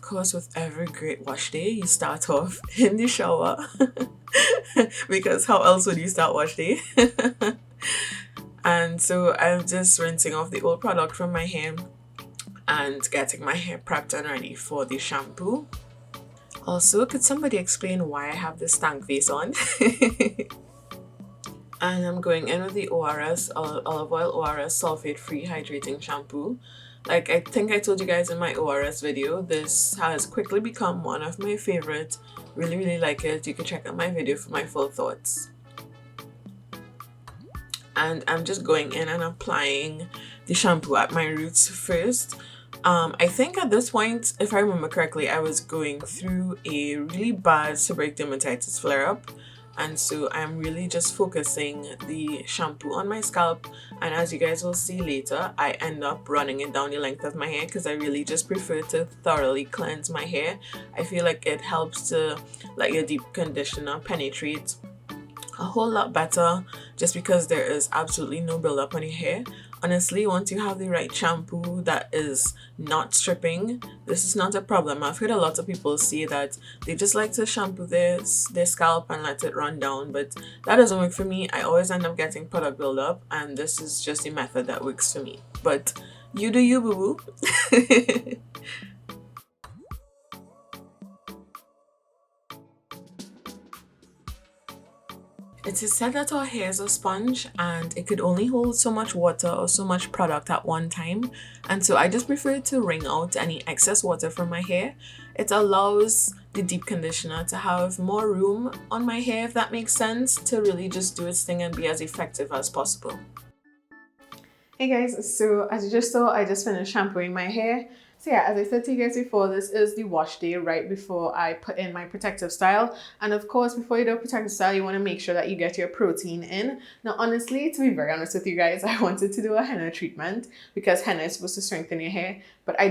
of course, with every great wash day, you start off in the shower because how else would you start wash day? And so I'm just rinsing off the old product from my hair and getting my hair prepped and ready for the shampoo. Also, could somebody explain why I have this tank face on? And I'm going in with the ORS olive oil ORS sulfate free hydrating shampoo. Like I think I told you guys in my ORS video, this has quickly become one of my favorite. Really like it. You can check out my video for my full thoughts. And I'm just going in and applying the shampoo at my roots first. I think at this point, if I remember correctly, I was going through a really bad seborrheic dermatitis flare-up, and so I'm really just focusing the shampoo on my scalp, and as you guys will see later, I end up running it down the length of my hair because I really just prefer to thoroughly cleanse my hair. I feel like it helps to let your deep conditioner penetrate a whole lot better just because there is absolutely no buildup on your hair. Honestly, once you have the right shampoo that is not stripping, this is not a problem. I've heard a lot of people say that they just like to shampoo their scalp and let it run down, but that doesn't work for me. I always end up getting product buildup, and this is just the method that works for me. But you do you, boo-boo. It is said that our hair is a sponge and it could only hold so much water or so much product at one time, and so I just prefer to wring out any excess water from my hair. It allows the deep conditioner to have more room on my hair, if that makes sense, to really just do its thing and be as effective as possible. Hey guys, so as you just saw, I just finished shampooing my hair. So yeah, as I said to you guys before, this is the wash day right before I put in my protective style. And of course, before you do a protective style, you want to make sure that you get your protein in. Now, honestly, to be very honest with you guys, I wanted to do a henna treatment because henna is supposed to strengthen your hair, but I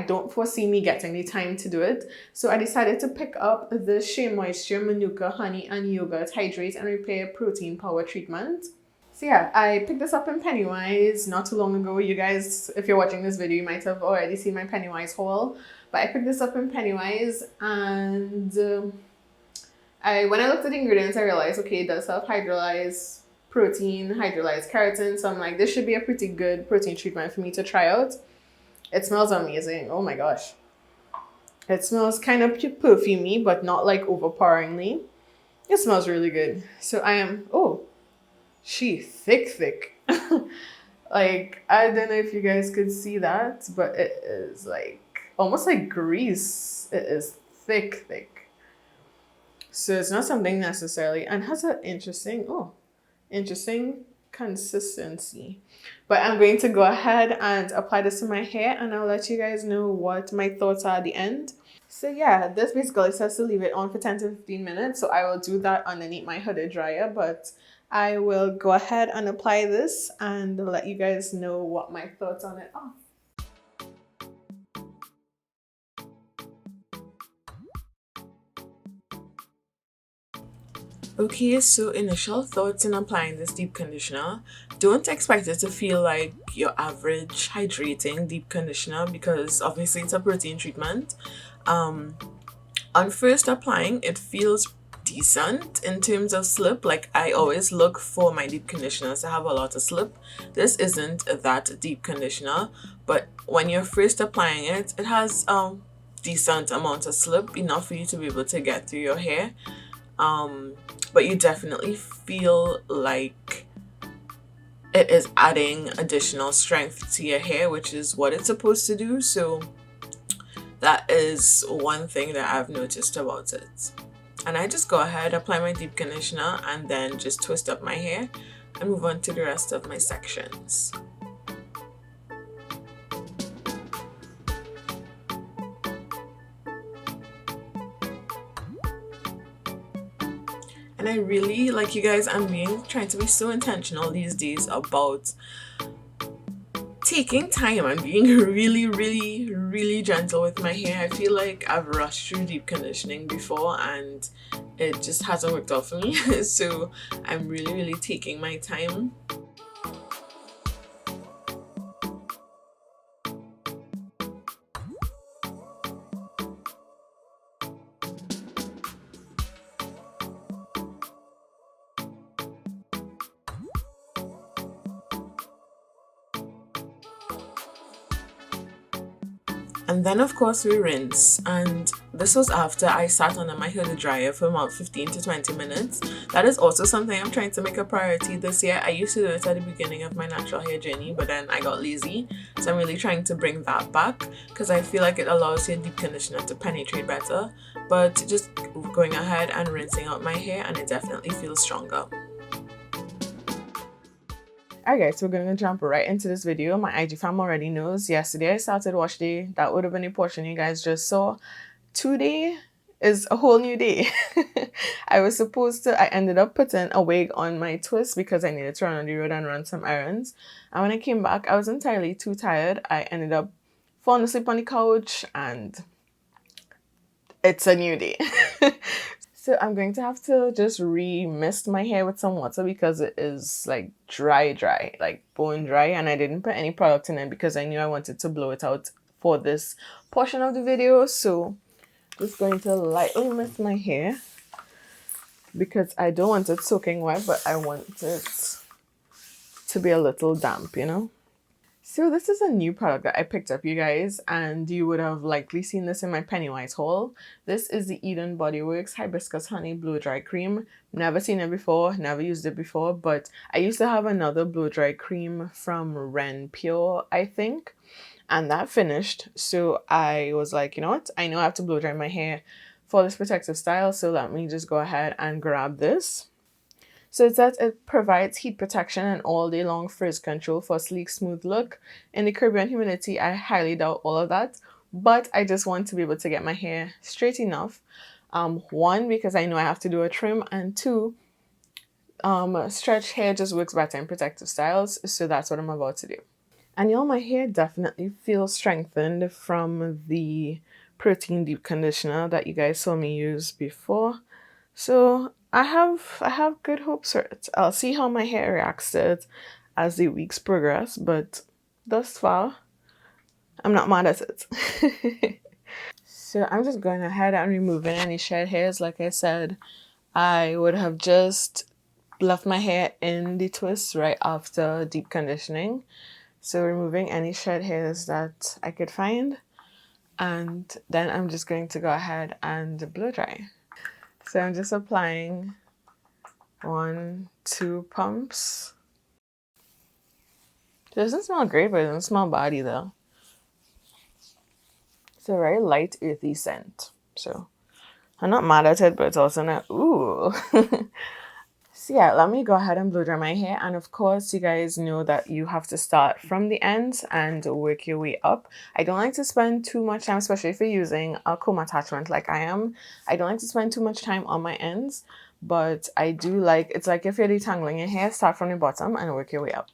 don't foresee me getting the time to do it. So I decided to pick up the Shea Moisture Manuka Honey and Yogurt Hydrate and Repair Protein Power Treatment. So yeah, I picked this up in Pennywise not too long ago. You guys, if you're watching this video, you might have already seen my Pennywise haul. But I picked this up in Pennywise, and when I looked at the ingredients, I realized, okay, it does have hydrolyzed protein, hydrolyzed keratin. So I'm like, this should be a pretty good protein treatment for me to try out. It smells amazing. Oh my gosh. It smells kind of perfumey, but not like overpoweringly. It smells really good. So I am, she thick. Like, I don't know if you guys could see that, but it is like almost like grease. It is thick. So it's not something necessarily, and has an interesting consistency. But I'm going to go ahead and apply this to my hair, and I'll let you guys know what my thoughts are at the end. So yeah, this basically says to leave it on for 10 to 15 minutes. So I will do that underneath my hooded dryer, but I will go ahead and apply this and let you guys know what my thoughts on it are. Okay, so initial thoughts in applying this deep conditioner. Don't expect it to feel like your average hydrating deep conditioner because obviously it's a protein treatment. On first applying, it feels decent in terms of slip. Like, I always look for my deep conditioners to have a lot of slip. This isn't that deep conditioner, but when you're first applying it, it has a decent amount of slip, enough for you to be able to get through your hair. But you definitely feel like it is adding additional strength to your hair, which is what it's supposed to do. So that is one thing that I've noticed about it. And I just go ahead, apply my deep conditioner, and then just twist up my hair and move on to the rest of my sections. And I really, like you guys, I'm trying to be so intentional these days about taking time and being really gentle with my hair. I feel like I've rushed through deep conditioning before and it just hasn't worked out for me. So I'm really taking my time. And then of course we rinse, and this was after I sat under my hooded dryer for about 15 to 20 minutes. That is also something I'm trying to make a priority this year. I used to do it at the beginning of my natural hair journey, but then I got lazy. So I'm really trying to bring that back because I feel like it allows your deep conditioner to penetrate better. But just going ahead and rinsing out my hair, and it definitely feels stronger. Alright, so we're gonna jump right into this video. My IG fam already knows. Yesterday I started wash day. That would have been a portion you guys just saw. Today is a whole new day. I ended up putting a wig on my twist because I needed to run on the road and run some errands. And when I came back, I was entirely too tired. I ended up falling asleep on the couch, and it's a new day. So I'm going to have to just re-mist my hair with some water because it is like dry, like bone dry, and I didn't put any product in it because I knew I wanted to blow it out for this portion of the video. So just going to lightly mist my hair because I don't want it soaking wet, but I want it to be a little damp, you know? So this is a new product that I picked up, you guys, and you would have likely seen this in my Pennywise haul. This is the Eden Body Works Hibiscus Honey Blow Dry Cream. Never seen it before, never used it before, but I used to have another blow dry cream from Ren Pure, I think, and that finished. So I was like, you know what? I know I have to blow dry my hair for this protective style, so let me just go ahead and grab this. So it says it provides heat protection and all day long frizz control for a sleek, smooth look. In the Caribbean humidity, I highly doubt all of that, but I just want to be able to get my hair straight enough. One, because I know I have to do a trim, and two, stretch hair just works better in protective styles, so that's what I'm about to do. And y'all, my hair definitely feels strengthened from the protein deep conditioner that you guys saw me use before. So I have good hopes for it. I'll see how my hair reacts to it as the weeks progress, but thus far, I'm not mad at it. So I'm just going ahead and removing any shed hairs. Like I said, I would have just left my hair in the twist right after deep conditioning. So removing any shed hairs that I could find. And then I'm just going to go ahead and blow dry. So I'm just applying 1, 2 pumps. It doesn't smell great, but it doesn't smell bad though. It's a very light, earthy scent. So I'm not mad at it, but it's also not, ooh. So yeah, let me go ahead and blow dry my hair. And of course, you guys know that you have to start from the ends and work your way up. I don't like to spend too much time, especially if you're using a comb attachment like I am. I don't like to spend too much time on my ends, but I do like, it's like if you're detangling your hair, start from the bottom and work your way up.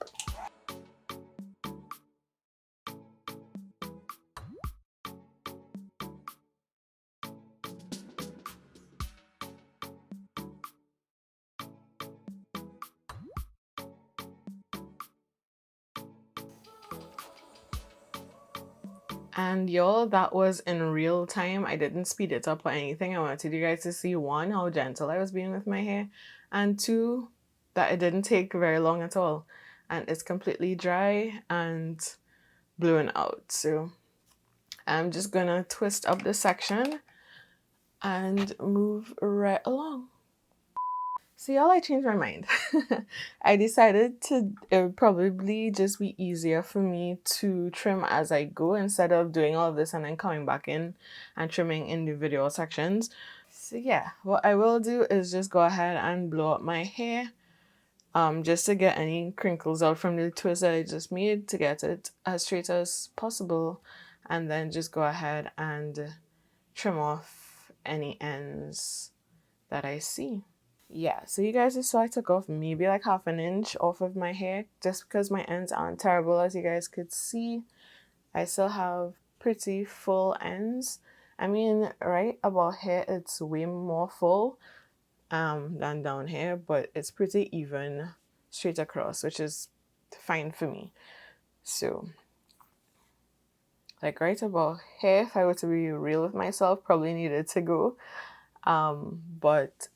And y'all, that was in real time. I didn't speed it up or anything. I wanted you guys to see, one, how gentle I was being with my hair, and two, that it didn't take very long at all. And it's completely dry and blowing out. So I'm just gonna twist up this section and move right along. So y'all, I changed my mind. I decided it would probably just be easier for me to trim as I go instead of doing all of this and then coming back in and trimming individual sections. So yeah, what I will do is just go ahead and blow up my hair just to get any crinkles out from the twist that I just made, to get it as straight as possible, and then just go ahead and trim off any ends that I see. Yeah, so you guys just saw I took off maybe like half an inch off of my hair just because my ends aren't terrible, as you guys could see. I still have pretty full ends. I mean, right about here it's way more full than down here, but it's pretty even straight across, which is fine for me. So like right about here, if I were to be real with myself, probably needed to go. But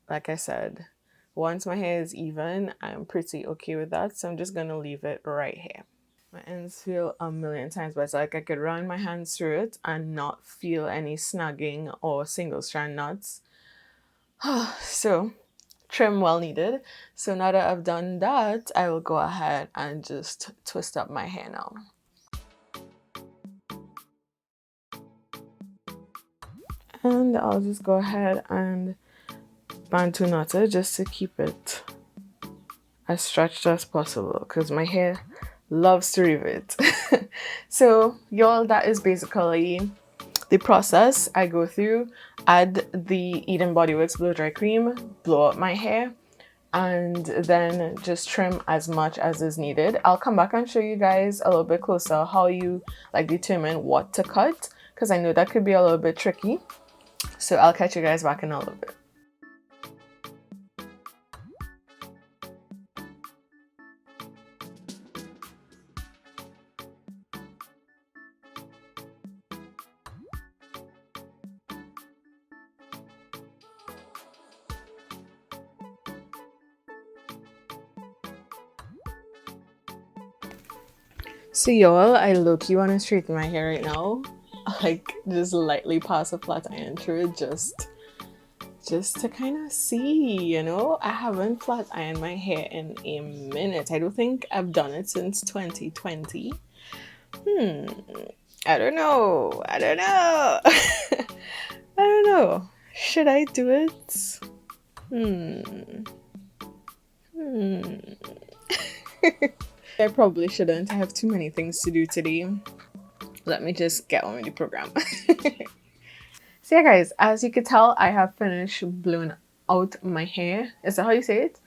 like I said, once my hair is even, I'm pretty okay with that. So I'm just going to leave it right here. My ends feel a million times better. Like I could run my hands through it and not feel any snagging or single strand knots. So trim well needed. So now that I've done that, I will go ahead and just twist up my hair now. And I'll just go ahead and bantu knot it just to keep it as stretched as possible because my hair loves to revert. So y'all, that is basically the process I go through. Add the Eden Body Works blow dry cream, blow up my hair, and then just trim as much as is needed. I'll come back and show you guys a little bit closer how you like determine what to cut, because I know that could be a little bit tricky. So I'll catch you guys back in a little bit. So y'all, I low-key want to straighten my hair right now. Like just lightly pass a flat iron through it just to kind of see, you know. I haven't flat ironed my hair in a minute. I don't think I've done it since 2020. I don't know. I don't know. Should I do it? I probably shouldn't. I have too many things to do today. Let me just get on with the program. So yeah guys, as you can tell, I have finished blowing out my hair. Is that how you say it?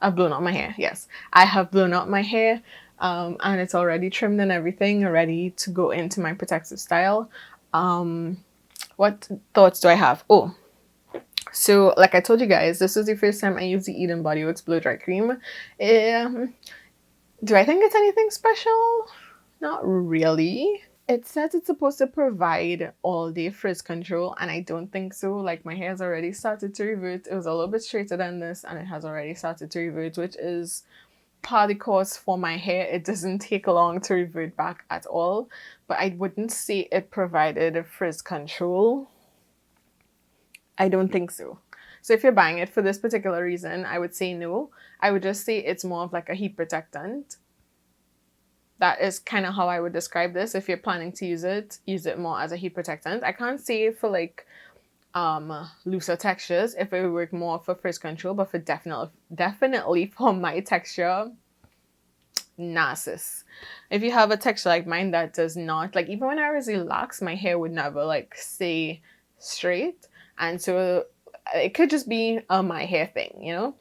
I've blown out my hair. Yes, I have blown out my hair, and it's already trimmed and everything, ready to go into my protective style. What thoughts do I have? Oh, so like I told you guys, this was the first time I used the Eden Body Works blow dry cream. Do I think it's anything special? Not really. It says it's supposed to provide all day frizz control, and I don't think so. Like my hair's already started to revert. It was a little bit straighter than this, and it has already started to revert, which is par the course for my hair. It doesn't take long to revert back at all, but I wouldn't say it provided a frizz control. I don't think so. So if you're buying it for this particular reason, I would say no. I would just say it's more of like a heat protectant. That is kind of how I would describe this. If you're planning to use it more as a heat protectant. I can't say for like looser textures if it would work more for frizz control, but for definitely for my texture, narcissus. If you have a texture like mine that does not, like even when I was relaxed, my hair would never like stay straight, and so it could just be a my hair thing, you know.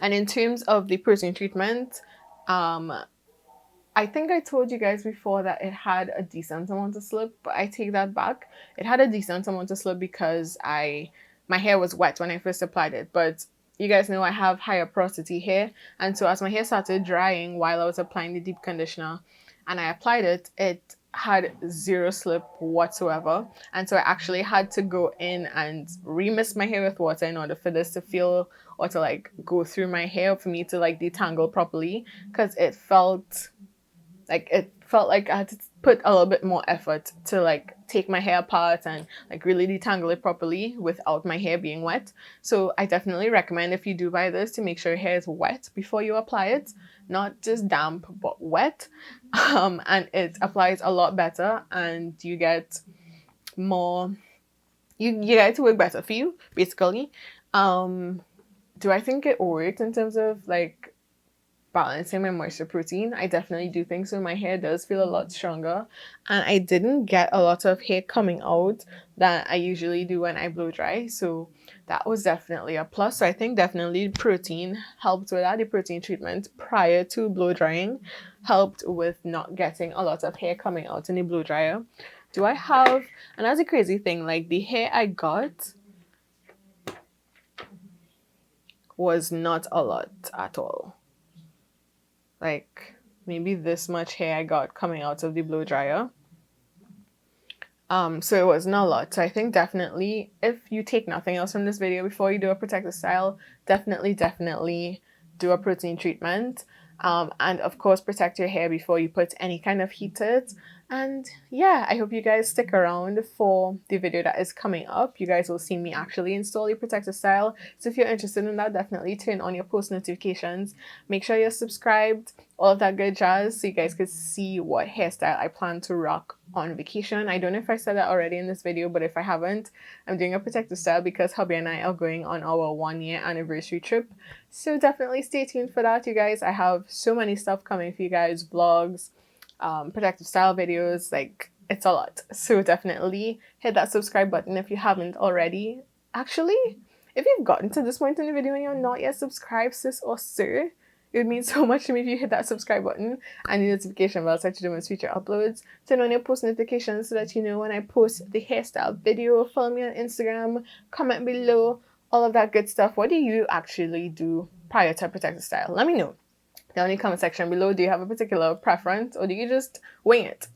And in terms of the protein treatment, I think I told you guys before that it had a decent amount of slip, but I take that back. It had a decent amount of slip because my hair was wet when I first applied it, but you guys know I have higher porosity hair, and so as my hair started drying while I was applying the deep conditioner and I applied it, it had zero slip whatsoever, and so I actually had to go in and remist my hair with water in order for this to feel or to like go through my hair for me to like detangle properly, because it felt like I had to put a little bit more effort to like take my hair apart and like really detangle it properly without my hair being wet. So I definitely recommend, if you do buy this, to make sure your hair is wet before you apply it, not just damp but wet. And it applies a lot better, and you get more, you get it to work better for you basically. Do I think it worked in terms of like balancing my moisture protein? I definitely do think so. My hair does feel a lot stronger, and I didn't get a lot of hair coming out that I usually do when I blow dry, so that was definitely a plus. So I think definitely protein helped with that. The protein treatment prior to blow drying helped with not getting a lot of hair coming out in the blow dryer. Do I have, and that's a crazy thing, like the hair I got was not a lot at all. Like maybe this much hair I got coming out of the blow dryer. So it wasn't a lot. So I think definitely, if you take nothing else from this video, before you do a protective style, definitely do a protein treatment. And of course, protect your hair before you put any kind of heat to it. And yeah, I hope you guys stick around for the video that is coming up. You guys will see me actually install the protective style. So if you're interested in that, definitely turn on your post notifications. Make sure you're subscribed, all of that good jazz, so you guys can see what hairstyle I plan to rock on vacation. I don't know if I said that already in this video, but if I haven't, I'm doing a protective style because hubby and I are going on our 1-year anniversary trip. So definitely stay tuned for that, you guys. I have so many stuff coming for you guys, vlogs, protective style videos, like it's a lot. So definitely hit that subscribe button if you haven't already. Actually, if you've gotten to this point in the video and you're not yet subscribed, sis or sir, it would mean so much to me if you hit that subscribe button and the notification bell so that you don't miss future uploads. Turn on your post notifications so that you know when I post the hairstyle video. Follow me on Instagram, comment below, all of that good stuff. What do you actually do prior to a protective style? Let me know down in the comment section below. Do you have a particular preference or do you just wing it?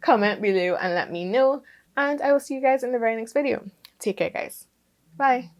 Comment below and let me know. And I will see you guys in the very next video. Take care, guys. Bye.